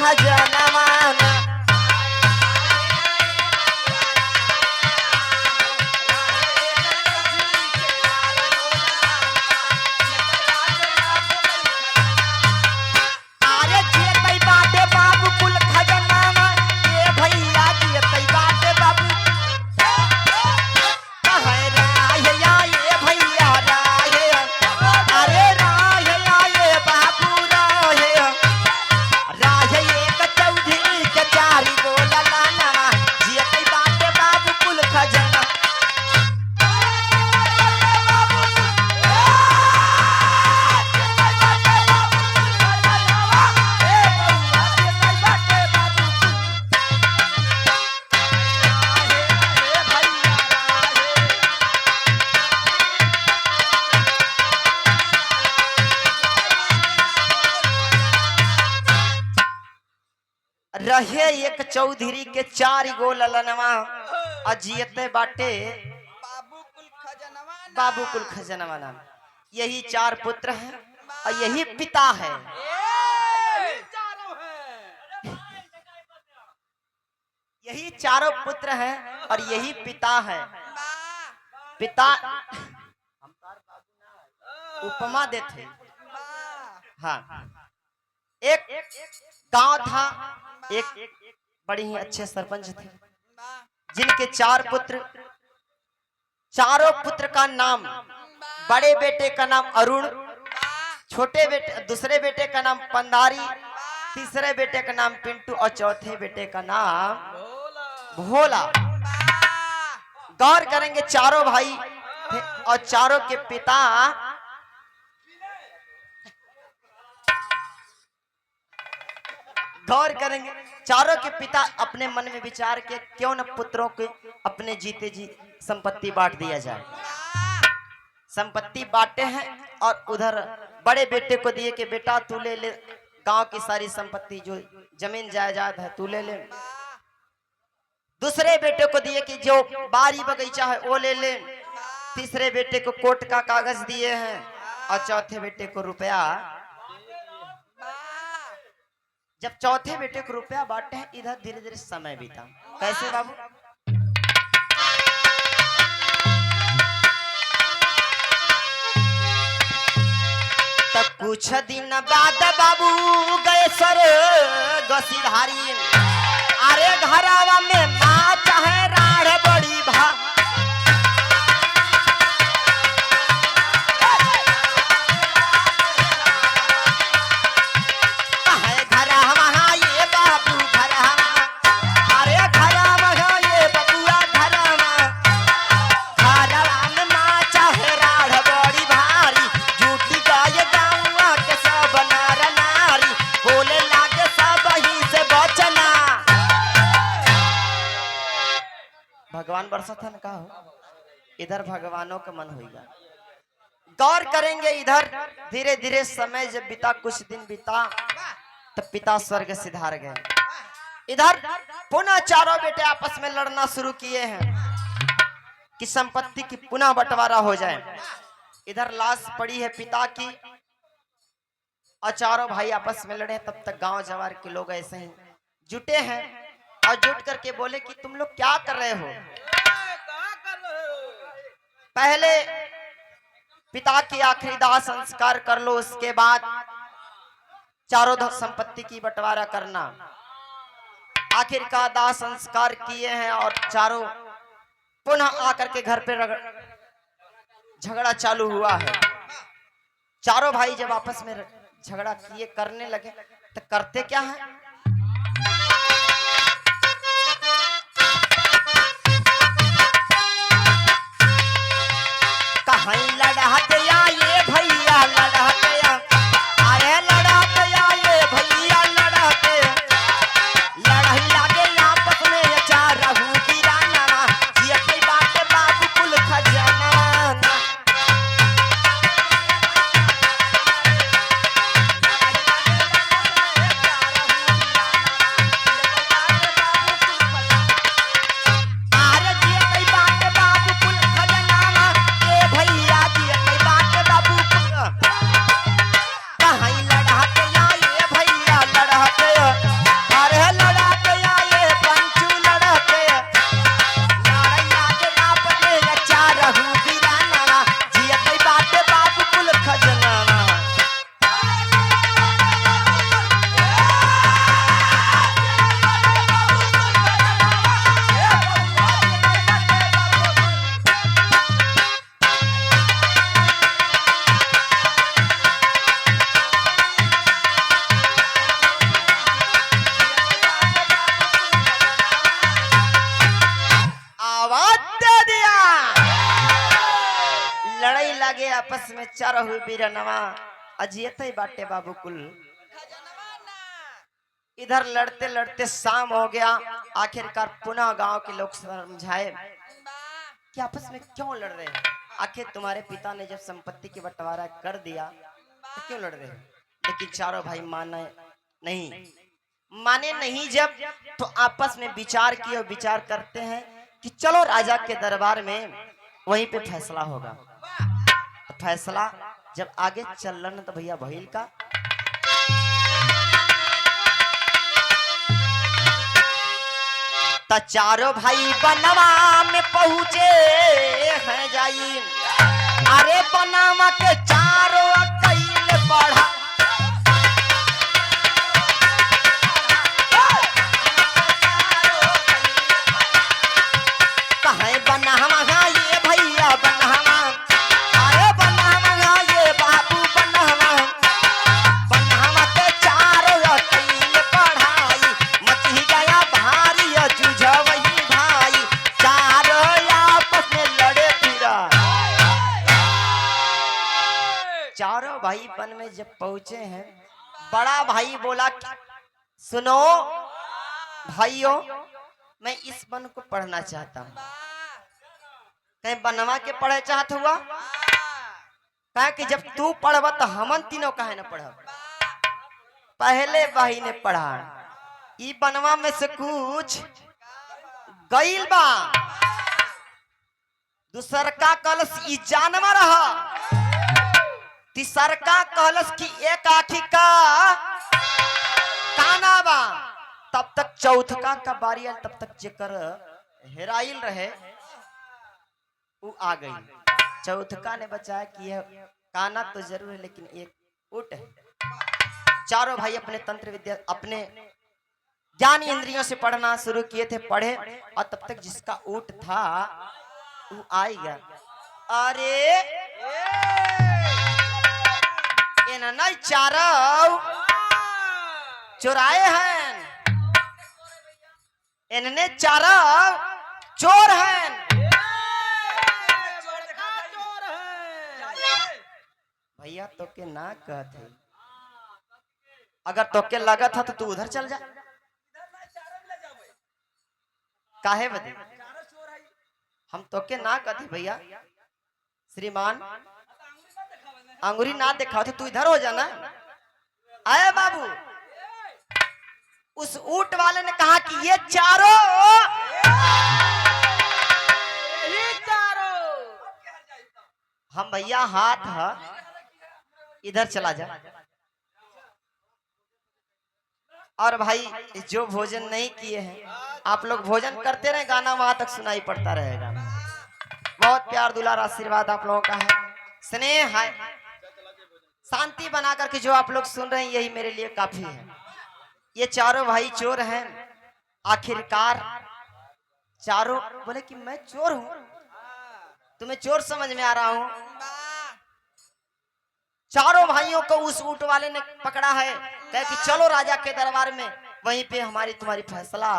खजनवा ना। अरे जियतई बाटे बाबू कुल खजनवा, ये भैया जियतई बाटे बाबू। कहे राय ये भैया राय, अरे राय ये बाबू राय। राय एक चौधरी के चारी गो ललाना, जियतई बाटे बाबू कुल खजनवा। रहे एक चौधरी के चार गो ललनवा, अजियते बाटे बाबू कुल खजनवा नाम। यही चार पुत्र हैं और यही पिता है। यही चारों पुत्र हैं और यही पिता है। पिता उपमा देते। हाँ, एक गांव था, एक बड़ी ही अच्छे सरपंच थे जिनके चार पुत्र। चारों पुत्र का नाम, बड़े बेटे का नाम अरुण, छोटे बेटे दूसरे बेटे का नाम पंडारी, तीसरे बेटे का नाम पिंटू और चौथे बेटे का नाम भोला। गौर करेंगे चारों भाई थे और चारों के पिता गौर करेंगे चारों के पिता अपने मन में विचार के क्यों न पुत्रों के अपने जीते जी संपत्ति बांट दिया जाए। संपत्ति बांटे हैं और उधर बड़े बेटे को दिए कि बेटा तू ले ले गांव की सारी संपत्ति, जो जमीन जायदाद है तू ले ले। दूसरे बेटे को दिए कि जो बारी बगीचा है वो ले ले। तीसरे बेटे को कोर्ट का कागज दिए हैं और चौथे बेटे को रुपया। जब चौथे बेटे को रुपया बांटे हैं, इधर धीरे धीरे समय बीता। कैसे बाबू? तब कुछ दिन बाद बाबू गए सर गसीधारी। अरे घरावा में माँ चाहे राढ़ बड़ी भा। भगवान बरसा था ना, कहा हो इधर भगवानों का मन होगा। गौर करेंगे इधर धीरे धीरे समय जब बीता, कुछ दिन बीता तब पिता स्वर्ग सिधार गए। इधर पुनः चारों बेटे आपस में लड़ना शुरू किए हैं कि संपत्ति की पुनः बंटवारा हो जाए। इधर लाश पड़ी है पिता की और चारों भाई आपस में लड़े। तब तक गांव जवार के लोग ऐसे ही जुटे हैं और जुट करके बोले कि तुम लोग क्या कर रहे हो? पहले पिता की आखिरी दाह संस्कार कर लो, उसके बाद चारों संपत्ति की बंटवारा करना। आखिर का दाह संस्कार किए हैं और चारों पुनः आकर के घर पे झगड़ा चालू हुआ है। चारों भाई जब आपस में झगड़ा किए करने लगे तो करते क्या है? कहीं लड़ाते या ये भैया लड़ाते या, अरे लड़ाते या ये भैया लड़ाते। लड़ाई लागे आपस में ये चार रहू गिराना, ये कोई बात बाबू कुल खजाना। आपस में चारहु बीरनवा अजियते बाटे बाबू कुल। इधर लड़ते लड़ते शाम हो गया। आखिरकार पुनः गांव के लोग समझाए कि आपस में क्यों लड़ रहे हैं, आखिर तुम्हारे पिता ने जब संपत्ति की बंटवारा कर दिया तो क्यों लड़ रहे हैं। लेकिन चारों भाई माने नहीं जब तो आपस में विचार किए और विचार करते हैं कि चलो राजा के दरबार में वहीं पे फैसला होगा। तो फैसला जब आगे चल रहा तो भैया भइल का तो चारों भाई बनवा में पहुंचे हैं जाई। अरे बनवा के चारों कैल बढ़ा कहे बनवा ये भैया बनवा। अरे बनवा ये बाबू बनवा के चारों कैल पढ़ाई मच ही गया भारी जुझवही भाई। चारों आपस में लड़े फिरा। चारों भाई वन में जब पहुंचे हैं बड़ा भाई बोला सुनो भाइयों मैं इस वन को पढ़ना चाहता हूँ। कहीं बनवा के पढ़े चाहत हुआ कहा कि जब तू पढ़ब तो हमन तीनों कहे न पढ़ब। पहले भाई ने पढ़ा ई बनवा में से कुछ गईल बा। दूसर का कलश ई जानवर रहा। तीसर का कलश की एक आखी का काना बा। तब तक चौथका का बारी आयल तब तक जेकर हेराइल रहे वो आ गई। चौथका ने बचाया कि यह काना तो जरूर है लेकिन एक ऊँट है। चारों भाई अपने तंत्र विद्या अपने ज्ञान इंद्रियों से पढ़ना शुरू किए थे। पढ़े और तब तक जिसका ऊँट था वो आ गया। अरे इन्होंने चारों चुराए हैं, इन्होंने चारों चोर हैं। भैया तो के ना कहते अगर तो के लगा था तो तू उधर चल जा। काहे बदे हम तो के ना कहते भैया श्रीमान अंगुरी ना दिखाओ तो तू इधर हो जाना। आए बाबू उस ऊंट वाले ने कहा कि ये चारों हम भैया हाथ है इधर चला जा। और भाई जो भोजन नहीं किए हैं आप लोग भोजन करते रहे, गाना वहां तक सुनाई पड़ता रहेगा। बहुत प्यार दुलार आशीर्वाद आप लोगों का है, स्नेह है, शांति बना करके जो आप लोग सुन रहे हैं यही मेरे लिए काफी है। ये चारों भाई चोर हैं। आखिरकार चारों बोले कि मैं चोर हूं, तुम्हें चोर समझ में आ रहा हूं। चारों भाइयों को उस ऊंट वाले ने पकड़ा है, कहे कि चलो राजा के दरबार में वहीं पे हमारी तुम्हारी फैसला।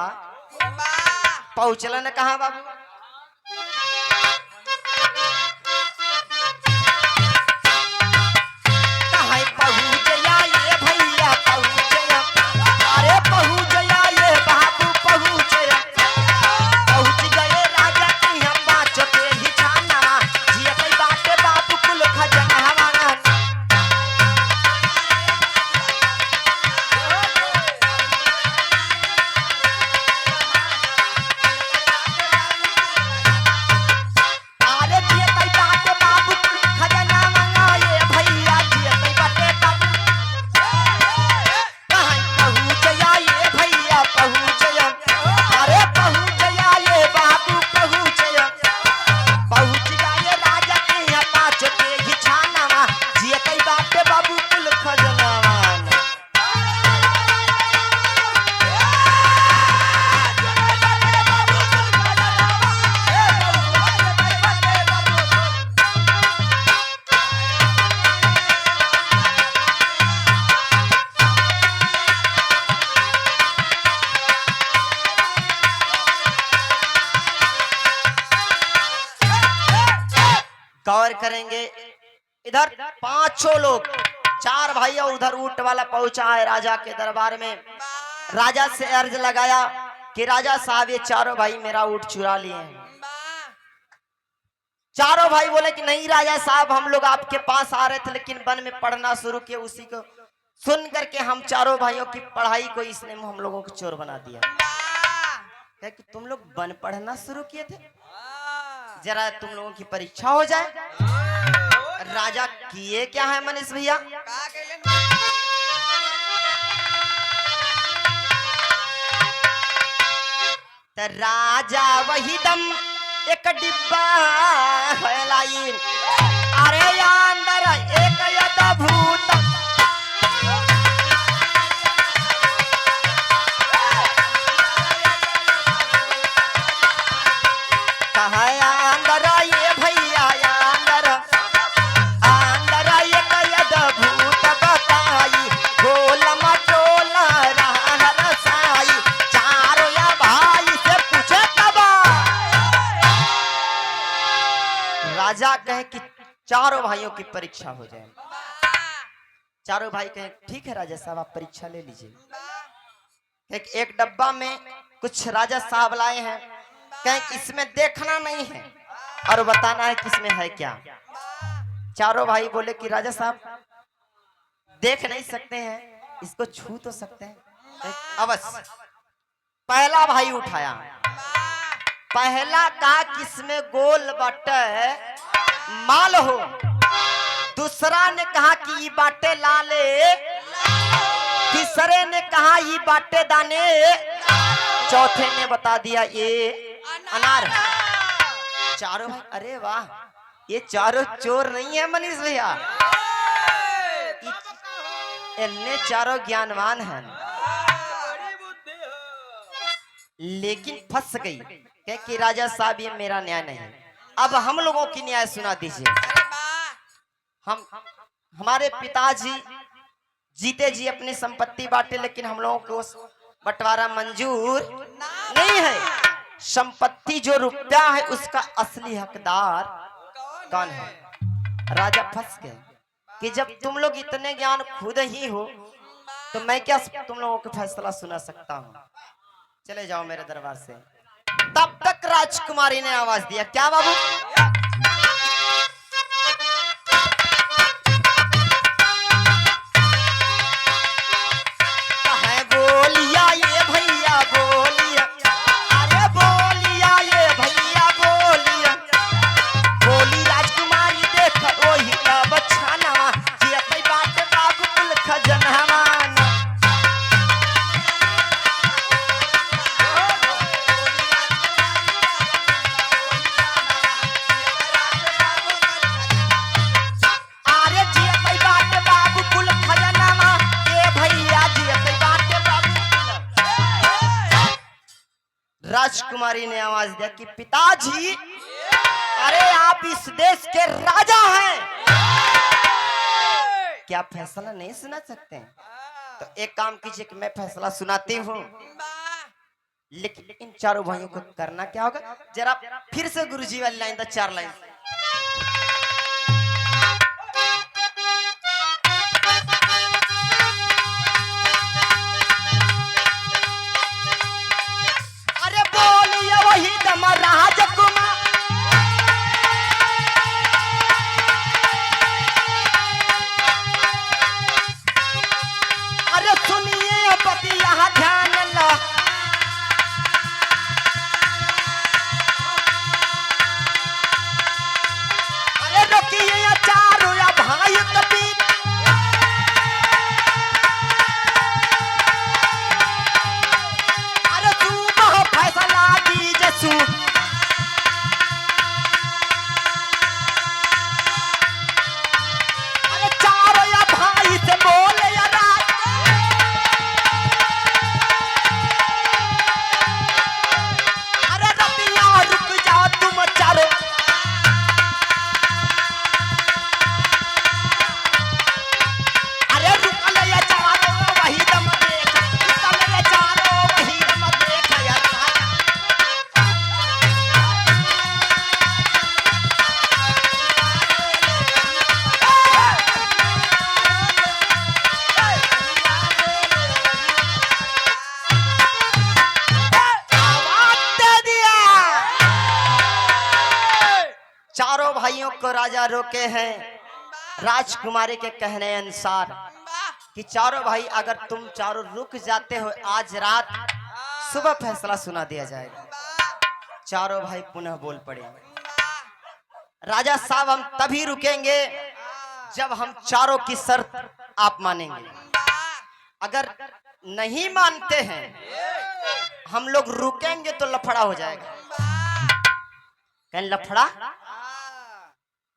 पहुंचला ने कहा बाबू गौर करेंगे इधर पांचों लोग, चार भाई और उधर ऊंट वाला पहुंचा है राजा के दरबार में। राजा से अर्ज लगाया कि राजा साहब ये चारों भाई मेरा ऊंट चुरा लिए हैं। चारों भाई बोले कि नहीं राजा साहब, हम लोग आपके पास आ रहे थे लेकिन वन में पढ़ना शुरू किया, उसी को सुन करके हम चारों भाइयों की पढ़ाई को इसने हम लोगों को चोर बना दिया। क्या कि तुम लोग वन पढ़ना शुरू किए थे, जरा तुम लोगों की परीक्षा हो जाए। राजा किए क्या है मनीष भैया, तो राजा वही दम एक डिब्बा लाई, अरे अंदर एक अद्भुत राजा कहे कि चारों भाइयों की परीक्षा हो जाए। चारों भाई कहे ठीक है राजा साहब आप परीक्षा ले लीजिए। एक डब्बा में कुछ राजा साहब लाए हैं, कहे इसमें देखना नहीं है और बताना है किसमें है क्या। चारों भाई बोले कि राजा साहब देख नहीं सकते हैं, इसको छू तो सकते हैं। अवश्य। पहला भाई उठाया, पहला कहा किसमें गोल बटे माल हो, दूसरा ने कहा कि ये बाटे लाले, तीसरे ने कहा ये बाटे दाने, चौथे ने बता दिया ये अनार। चारों भाई अरे वाह, ये चारों चोर नहीं है मनीष भैया, इतने चारों ज्ञानवान हैं। लेकिन फंस गई कि राजा साहब ये मेरा न्याय नहीं है, अब हम लोगों की न्याय सुना दीजिए। हमारे पिताजी जीते जी अपनी संपत्ति बांटे, लेकिन हम लोगों को बंटवारा मंजूर नहीं है। संपत्ति जो रुपया है उसका असली हकदार कौन है। राजा फंस गए कि जब तुम लोग इतने ज्ञान खुद ही हो तो मैं क्या तुम लोगों का फैसला सुना सकता हूँ, चले जाओ मेरे दरबार से। तब तक राजकुमारी ने आवाज दिया, क्या बाबू, है बोलिया ये भैया बोलिया, अरे बोलिया ये भैया बोलिया, बोली राजकुमारी देख वही का बछाना, ये बात बाबू कुल खजनवा। राजकुमारी ने आवाज दिया कि पिताजी, अरे आप इस देश के राजा हैं, क्या फैसला नहीं सुना सकते हैं? तो एक काम कीजिए कि मैं फैसला सुनाती हूँ, लेकिन इन चारों भाइयों को करना क्या होगा, जरा फिर से गुरुजी वाली लाइन, 4 लाइन। राजकुमार अरे सुनिए पति यहाँ ध्यान ला, को राजा रोके हैं राजकुमारी के कहने अनुसार कि चारों भाई अगर तुम चारों रुक जाते हो आज रात सुबह फैसला सुना दिया जाएगा। चारों भाई पुनः बोल पड़े, राजा साहब हम तभी रुकेंगे जब हम चारों की शर्त आप मानेंगे। अगर नहीं मानते हैं हम लोग रुकेंगे तो लफड़ा हो जाएगा। कहीं लफड़ा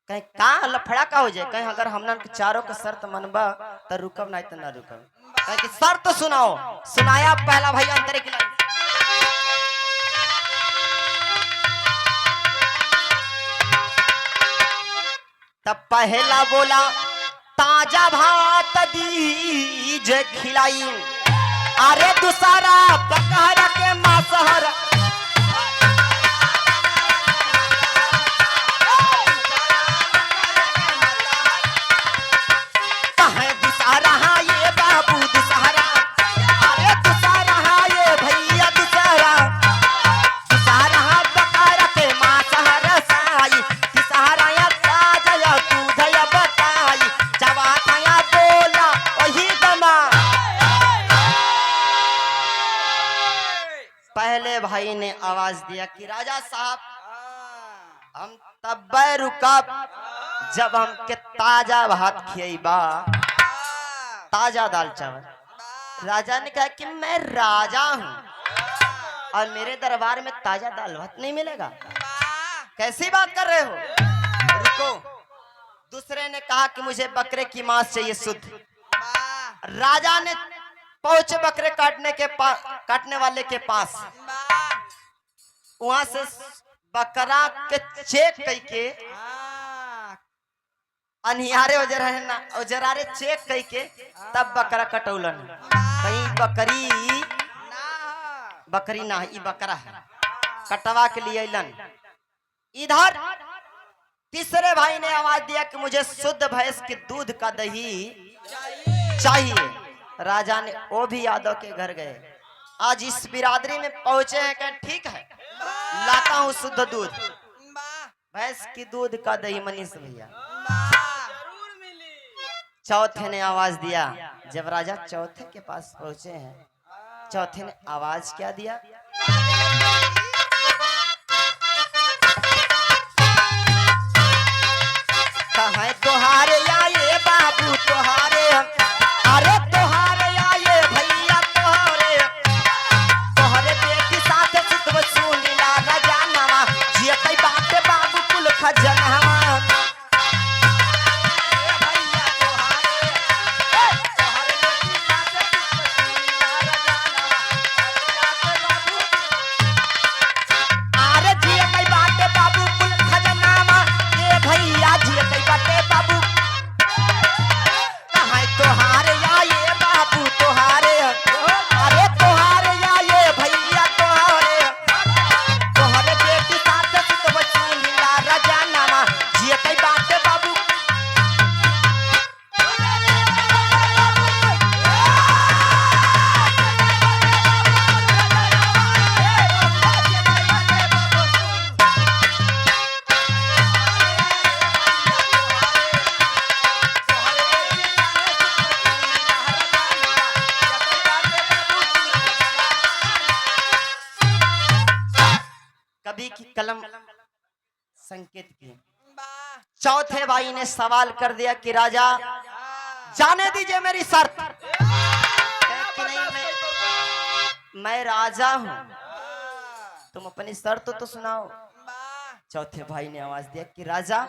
कहीं का लफड़ा का हो जाए, कहीं अगर हमने चारों का शर्त मनबा तो रुकब नहीं तो ना रुकब। कहीं कि शर्त तो सुनाओ। सुनाया पहला भाई अंतरे की लाइन, तब पहला बोला ताजा भात दीजे खिलाई, अरे दूसरा बकरा के मांसहर, पहले भाई ने आवाज दिया कि राजा साहब हम तब रुकब जब हमके ताजा भात खिएबा, ताजा दाल चावल। राजा ने कहा कि मैं राजा हूँ और मेरे दरबार में ताजा दाल भात नहीं मिलेगा, कैसी बात कर रहे हो? रुको। दूसरे ने कहा कि मुझे बकरे की मांस चाहिए शुद्ध। राजा ने पहुंचे बकरे काटने वाले के पास, वहां से बकरा के चेक करके अनिहारे ओजरारे चेक करके तब बकरा कटौलन। कहीं बकरी ना ई बकरा है, कटवा के लिए अलन। इधर तीसरे भाई ने आवाज दिया कि मुझे शुद्ध भैंस के दूध का दही चाहिए। राजा ने वो भी यादव के घर गए, आज इस बिरादरी में पहुंचे हैं, कहें ठीक है लाता हूँ शुद्ध दूध, भैंस की दूध का दही मनीष भैया। चौथे ने आवाज दिया, जब राजा चौथे के पास पहुंचे हैं, चौथे ने आवाज क्या दिया, कहाँ तोहारे या ये बाबू तोहारे, अरे तोहारे या ये भैया तोहारे, तोहरे बेटी साथ सुतव सुनीला राजा नवा, जिया कई बात बाबू कुल खजनवा। कभी की कलम संकेत की। चौथे भाई ने सवाल कर दिया कि राजा जाने दीजिए मेरी शर्त। मैं राजा हूं, तुम अपनी शर्त तो सुनाओ। चौथे भाई ने आवाज दिया कि राजा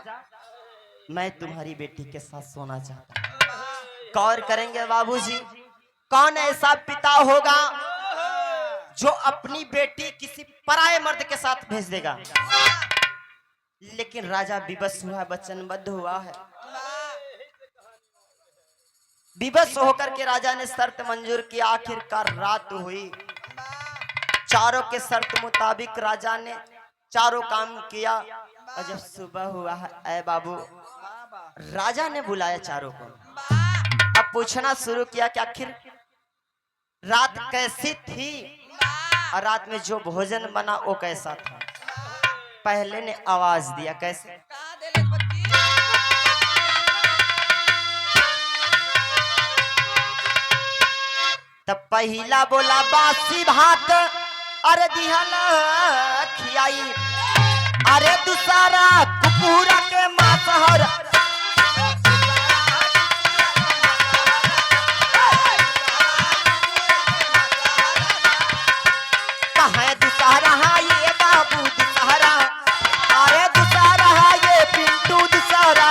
मैं तुम्हारी बेटी के साथ सोना चाहता हूं। गौर करेंगे बाबूजी, कौन ऐसा पिता होगा जो अपनी बेटी किसी पराये मर्द के साथ भेज देगा? लेकिन राजा विवश हुआ, वचनबद्ध हुआ है। विवश होकर के राजा ने शर्त मंजूर की। आखिरकार रात हुई, चारों के शर्त मुताबिक राजा ने चारों काम किया और जब सुबह हुआ है, ऐ बाबू, राजा ने बुलाया चारों को। अब पूछना शुरू किया कि आखिर रात कैसी थी और रात में जो भोजन बना वो कैसा था। पहले ने आवाज दिया, कैसे? तब पहला बोला बासी भात अरे दिहला खियाई, अरे दूसरा कुकुरा के मांसहर कहे दूसरा ये बाबू दूसरा, अरे दूसरा ये पिंटू दूसरा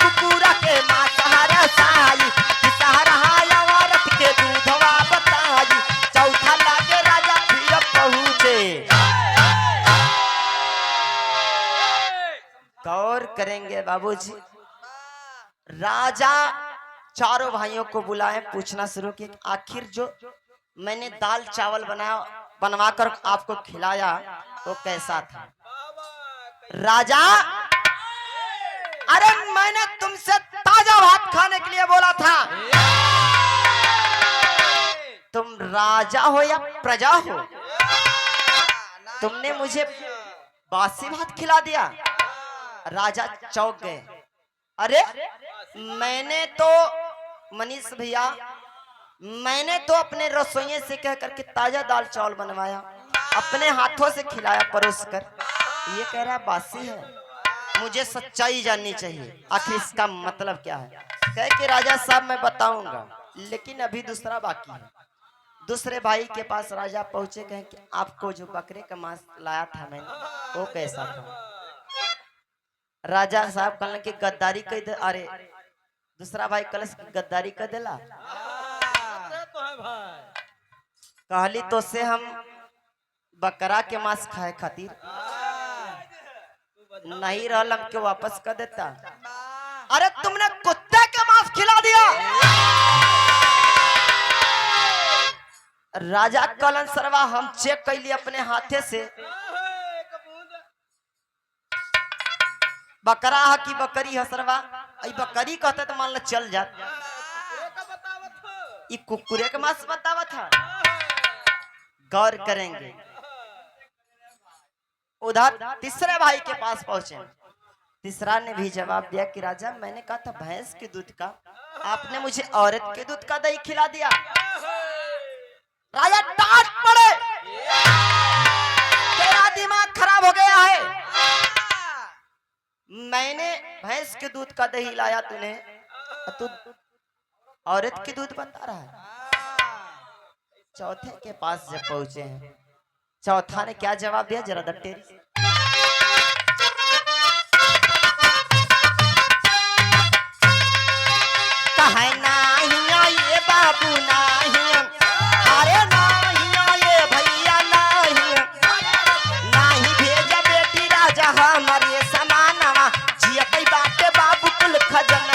कुकुरा के मांसहर साई, दूसरा औरत के दूधवा बताई, चौथा लागे राजा फिर पहुंचे। गौर करेंगे बाबूजी, राजा चारों भाइयों को बुलाए, पूछना शुरू किया आखिर जो मैंने दाल चावल बनवाकर आपको खिलाया वो कैसा था। राजा अरे मैंने तुमसे ताजा भात खाने के लिए बोला था। तुम राजा हो या प्रजा हो, तुमने मुझे बासी भात खिला दिया। राजा चौंक गए, अरे मैंने तो मनीष भैया मैंने तो अपने रसोइये से कह करके ताजा दाल चावल बनवाया, अपने हाथों से खिलाया परोस कर, ये कह रहा बासी है। मुझे सच्चाई जाननी चाहिए, आखिर इसका मतलब क्या है। कह के राजा साहब मैं बताऊंगा, लेकिन अभी दूसरा बाकी है। दूसरे भाई के पास राजा पहुंचे, कहे कि आपको जो बकरे का मांस लाया था मैंने वो कैसा था। राजा साहब कहने कि गद्दारी कर दे। अरे दूसरा भाई कलश की गद्दारी कर देला, कहली तो से हम बकरा के मांस खाए खातिर नहीं रहल, हम के वापस कर देता। अरे तुमने कुत्ते के मांस खिला दिया। राजा कलन सरवा हम चेक कैली अपने हाथे से, बकरा है कि बकरी है सरवा, बकरी कहते तो मान लो चल जात, ये कुकुरे के मांस बतावा था। गौर करेंगे, उधर तीसरे भाई के पास पहुंचे, तीसरा ने भी जवाब दिया कि राजा मैंने कहा था भैंस के दूध का, आपने मुझे औरत के दूध का दही खिला दिया। राजा डांट पड़े, तेरा दिमाग खराब हो गया है, मैंने भैंस के दूध का दही लाया तूने, तू औरत के दूध बता रहा है। चौथे के पास जब पहुंचे हैं, चौथा ने क्या जवाब दिया जरा दट्टेरी। कहे नहीं ये बाबू नहीं, अरे नहीं ये भैया नहीं भेजा बेटी राजा हमारे समानवा, जिया कई बाटे बाबू कुल खजनवा।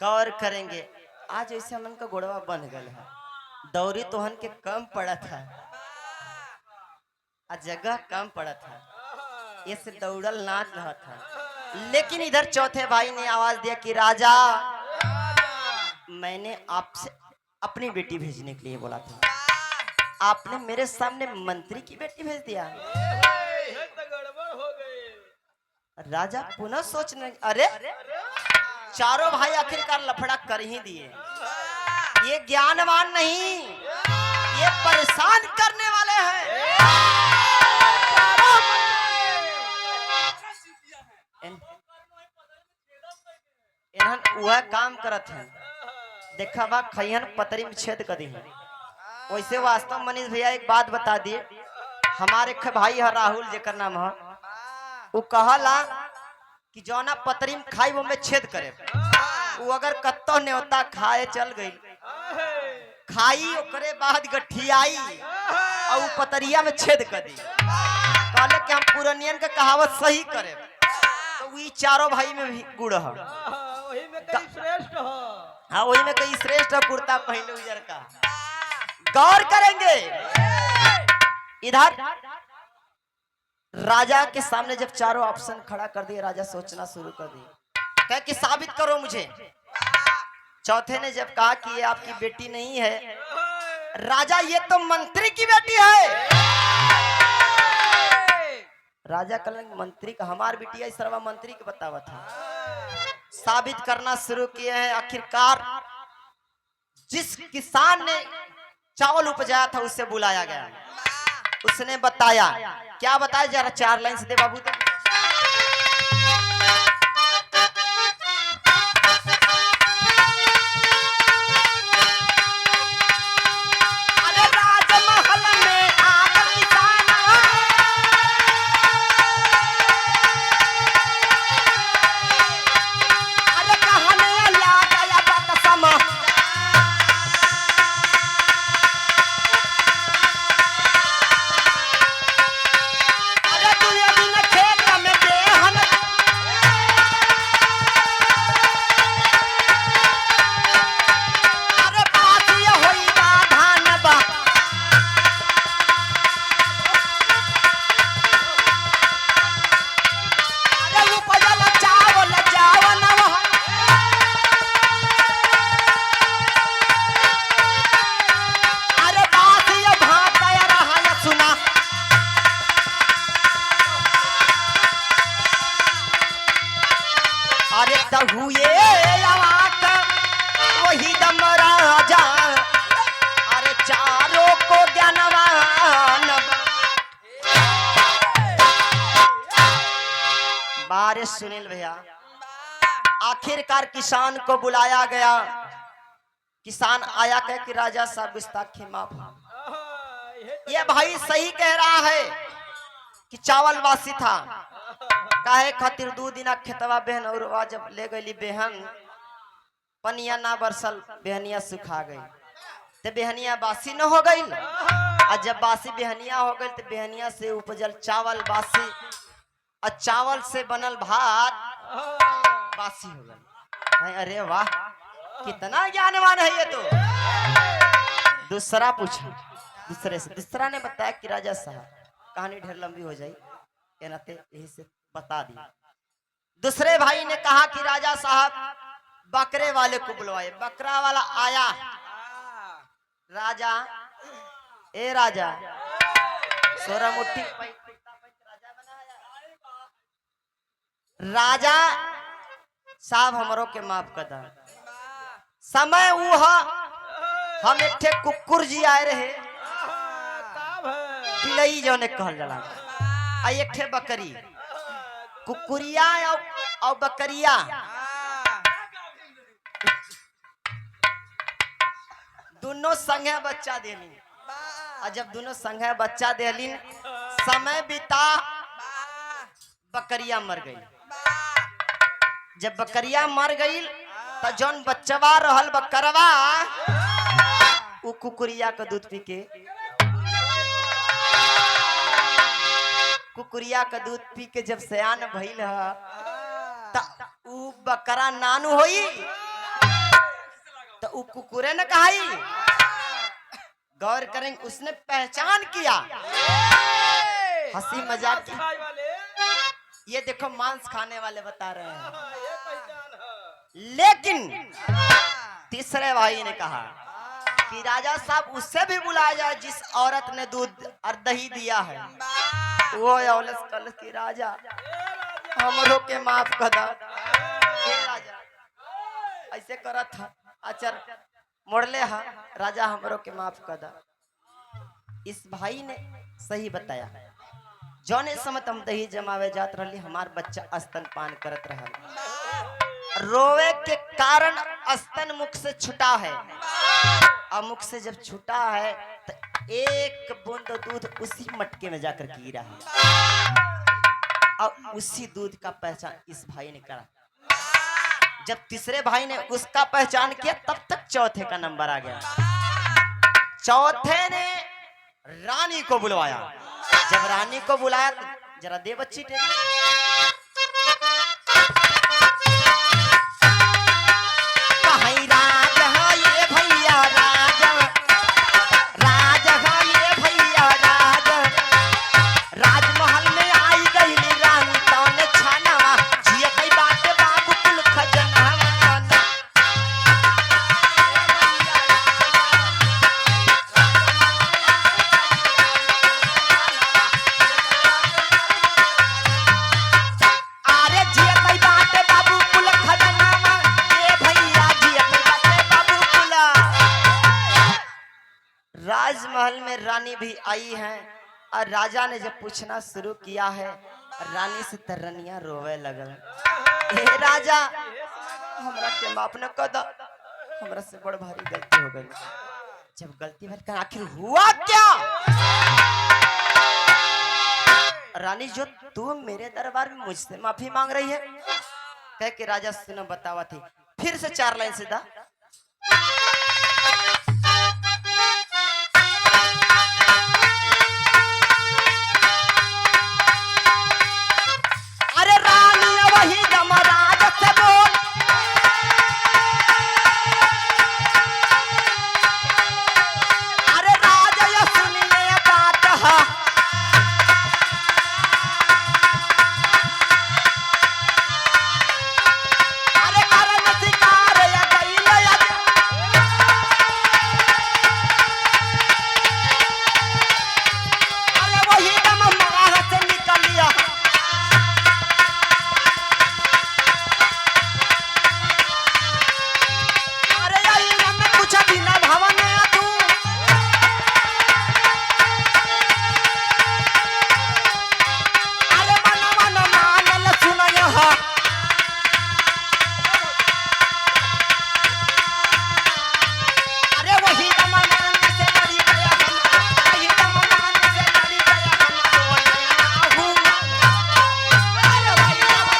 गौर करेंगे, आज ऐसे हमन का गोड़वा बन गए है, दौरी तोहन के कम पड़ा था, आज जगह कम पड़ा था, ये से दौड़ल नाच रहा था। लेकिन इधर चौथे भाई ने आवाज दिया कि राजा मैंने आपसे अपनी बेटी भेजने के लिए बोला था, आपने मेरे सामने मंत्री की बेटी भेज दिया। राजा पुनः सोचने, अरे चारों भाई आखिरकार लफड़ा कर ही दिए, ये ज्ञानवान नहीं, ये परेशान करने वाले हैं। इन्हन वह काम करत हैं, देखा बा खैहन पतरी में छेद कर दी है, वैसे वास्तव में मनीष भैया एक बात बता दिए, हमारे एक भाई है राहुल जेकर नाम है, वो कहला कि जौना पतरी में खाई वो में छेद करे, वो अगर कत्तो न्योता खाए चल गई खाई ओकरे बाद गठियाई और पतरिया में छेद कर दी, कहले कि हम पुरनियन के कहावत सही करे, तो वही चारों भाई में भी गुड़ है, वही में कई श्रेष्ठ हो। हाँ वही में कई श्रेष्ठ कुर्ता पहने उजर का। गौर करेंगे इधर राजा के सामने जब चारों ऑप्शन खड़ा कर दिए, राजा सोचना शुरू कर दिए, कहे कि साबित करो मुझे। चौथे ने जब कहा कि ये आपकी बेटी नहीं है, राजा ये तो मंत्री की बेटी है। राजा कल मंत्री का हमार बेटी है, सर्वा मंत्री के बतावा था। साबित करना शुरू किए हैं। आखिरकार जिस किसान ने चावल उपजाया था उससे बुलाया गया, उसने बताया, क्या बताया जरा 4 लाइन से दे बाबू दे। हुए वही दम राजा, अरे चारों को ज्ञानवान। बारिश सुनील भैया, आखिरकार किसान को बुलाया गया। किसान आया कह कि राजा साहब गुस्ताखी माफ। ये भाई सही कह रहा है कि चावल वासी था, काहे खातिर 2 दिन खेतवा बहन और जब ले गई बेहन, पनिया ना बरसल, बेहनिया सुखा गई, तो बेहनिया बासी न हो गई। और जब बासी बेहनिया हो गई तो बेहनिया से उपजल चावल बासी, और चावल से बनल भात बासी हो गई। अरे वाह, कितना ज्ञानवान है ये तो। दूसरा पूछा, दूसरे से दूसरा ने बताया कि राजा साहब, कहानी ढेर लंबी हो जाए यही से बता दी। दूसरे भाई ने कहा कि राजा साहब बकरे वाले को बुलवाए। बकरा वाला आया, राजा ए राजा सोरा मुट्ठी राजा साहब हमरों के माफ कर दा। समय वो हम एक ठे कुकुर जी आए रहे, पिलई जो ने कहल जाला, आ एक ठे बकरी, कुकुरिया और बकरिया दोनों संगे बच्चा देली। और जब दोनों संगे बच्चा देली, समय बीता, बकरिया मर गई। जब बकरिया मर गई तो जौन बच्चवा रहल बकरवा, वो कुकुरिया का दूध पी के, कुकुरिया का दूध पी के जब सयान भइल है, उ बकरा नानू होई तो उ कुकुरे ने कहाई। गौर करें, उसने पहचान किया, हंसी मजाक की। ये देखो मांस खाने वाले बता रहे हैं। लेकिन तीसरे भाई ने कहा कि राजा साहब उससे भी बुलाया जाए जिस औरत ने दूध और दही दिया है। वो औलस कल की राजा हमरों के माफ कर दा। राजा ऐसे करत था, आचर मोड़ले हा, राजा हमरों के माफ कर दा। इस भाई ने सही बताया, जौने समय हम दही जमावे जात रही, हमार बच्चा स्तनपान करत रहल, रोवे के कारण स्तन मुख से छूटा है, और मुख से जब छूटा है एक बूंद दूध उसी मटके में जाकर गिरा है और उसी दूध का पहचान इस भाई ने करा। जब तीसरे भाई ने उसका पहचान किया तब तक चौथे का नंबर आ गया। चौथे ने रानी को बुलवाया। जब रानी को बुलाया तो जरा दे बच्ची टेरी। कहीं राज है ये भैया राज, राज है ये भैया राज, राजमहल में आई गई रानी तौन छाना, जिए कई बात बाबू कुल खजना। अरे जिए कई बात बाबू कुल खजना, ये भैया जिए कई बात बाबू कुल। राजमहल में रानी भी आई है और राजा ने जब पूछना शुरू किया है रानी से तरनिया रोवे लगल। हे राजा हमरा के माफ न कर द, हमरा से बड़ भारी गलती हो गई। जब गलती भर कर आखिर हुआ क्या? रानी जो तू मेरे दरबार में मुझसे माफी मांग रही है, कह के राजा सुनो बतावा थी। फिर से 4 लाइन सीधा। अरे रानी वही जमराज से बोल, अरे राजा ये सुनिए बात है, अरे करन शिकार या गइल या, अरे वही दम मार से निकलिया। अरे आई रम कुछ भी न भवन तू, अरे मन मन मानल सुनय हा, अरे वही दम मान से लड़ी गया हम, वही दम मान से लड़ी गया हम बोलना हूँ। अरे वही दम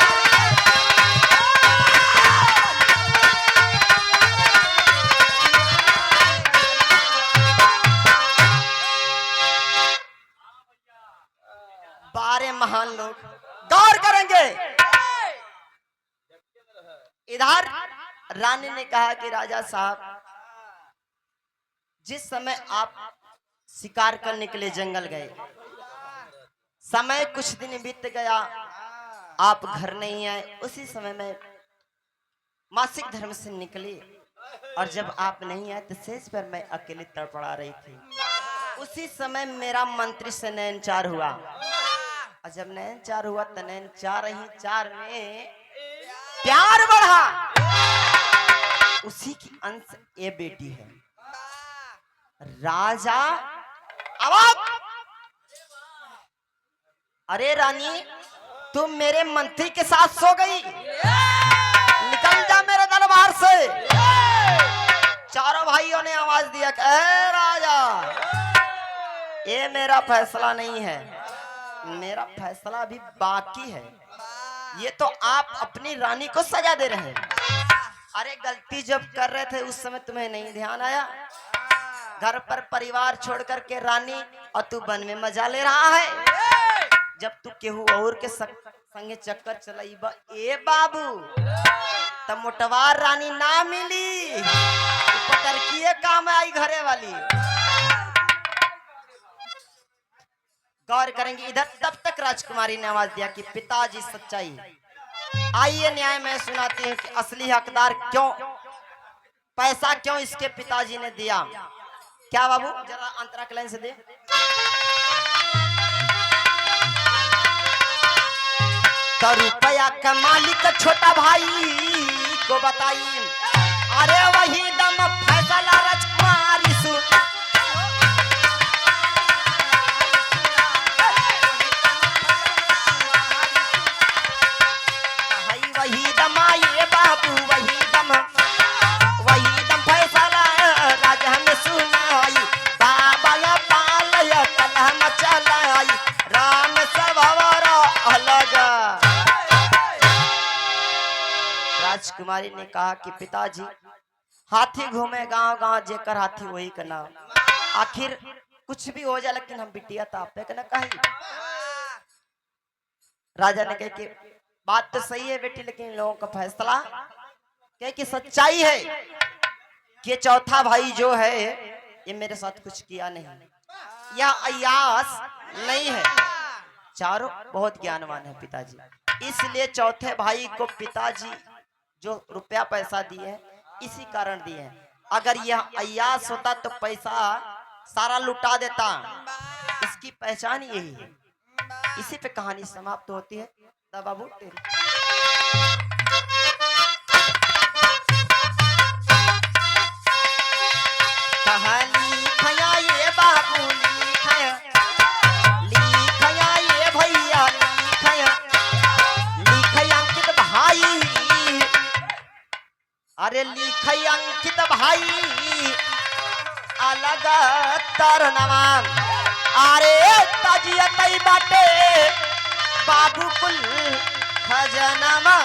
बारे महान लोग गौर करेंगे। इधर रानी ने कहा कि राजा साहब जिस समय आप शिकार करने के लिए जंगल गए, समय कुछ दिन बीत गया, आप घर नहीं आए। उसी समय में मासिक धर्म से निकली और जब आप नहीं आए तो सेज पर मैं अकेली तड़पड़ा रही थी। उसी समय मेरा मंत्री से नैनचार हुआ और जब नैनचार हुआ तो नैनचार ही 4 में प्यार बढ़ा। उसी की अंश ये बेटी है। राजा अब अरे रानी तुम मेरे मंत्री के साथ सो गई, निकल जा मेरे दरबार से। चारों भाइयों ने आवाज दिया कि ए राजा, ये मेरा फैसला नहीं है, मेरा फैसला अभी बाकी है। ये तो आप अपनी रानी को सजा दे रहे हैं। अरे गलती जब कर रहे थे उस समय तुम्हें नहीं ध्यान आया? घर पर परिवार छोड़ करके रानी और तू वन में मजा ले रहा है। जब तू केहू और के संगे चक्कर चलाई बा ए बाबू, तब मोटवार रानी ना मिली, पटरकिए काम आई घरे वाली। गौर करेंगे इधर। तब तक राजकुमारी ने आवाज दिया कि पिताजी सच्चाई। आइए न्याय में सुनाती हूँ कि असली हकदार क्यों, पैसा क्यों इसके पिताजी ने दिया। क्या बाबू जरा अंतरा के लाइन से दे। तो रुपया का मालिक छोटा भाई को बताइए, अरे वही दम फैसला राजकुमारी सु। वही दम आइए बाबू, वही दम फैसला राजा ने सुनाई। बाबा कुमारी ने कहा कि पिताजी हाथी घूमे गांव गांव जेकर हाथी वही का नाम, आखिर कुछ भी हो जाए लेकिन हम बिटिया तो आप पे ना कही। राजा ने कहा कि बात तो सही है बेटी, लेकिन इन लोगों का फैसला क्या कि सच्चाई है कि ये चौथा भाई जो है ये मेरे साथ कुछ किया नहीं, यह अय्यास नहीं है। चारों बहुत ज्ञानवान है पिताजी, इसलिए चौथे भाई को पिताजी जो रुपया पैसा दिए हैं इसी कारण दिए हैं। अगर यह अय्यास होता तो पैसा सारा लुटा देता, इसकी पहचान यही है। इसी पे कहानी समाप्त होती है। दा बाबू तेरी कहानी खया ये बाबू लिखया, लिखया ये भैया लिखया, लिखया अंकित भाई, अरे लिखया अंकित भाई अलग तरनवा, अरे ताजिया तई बाटे बाबू कुल खजनवा।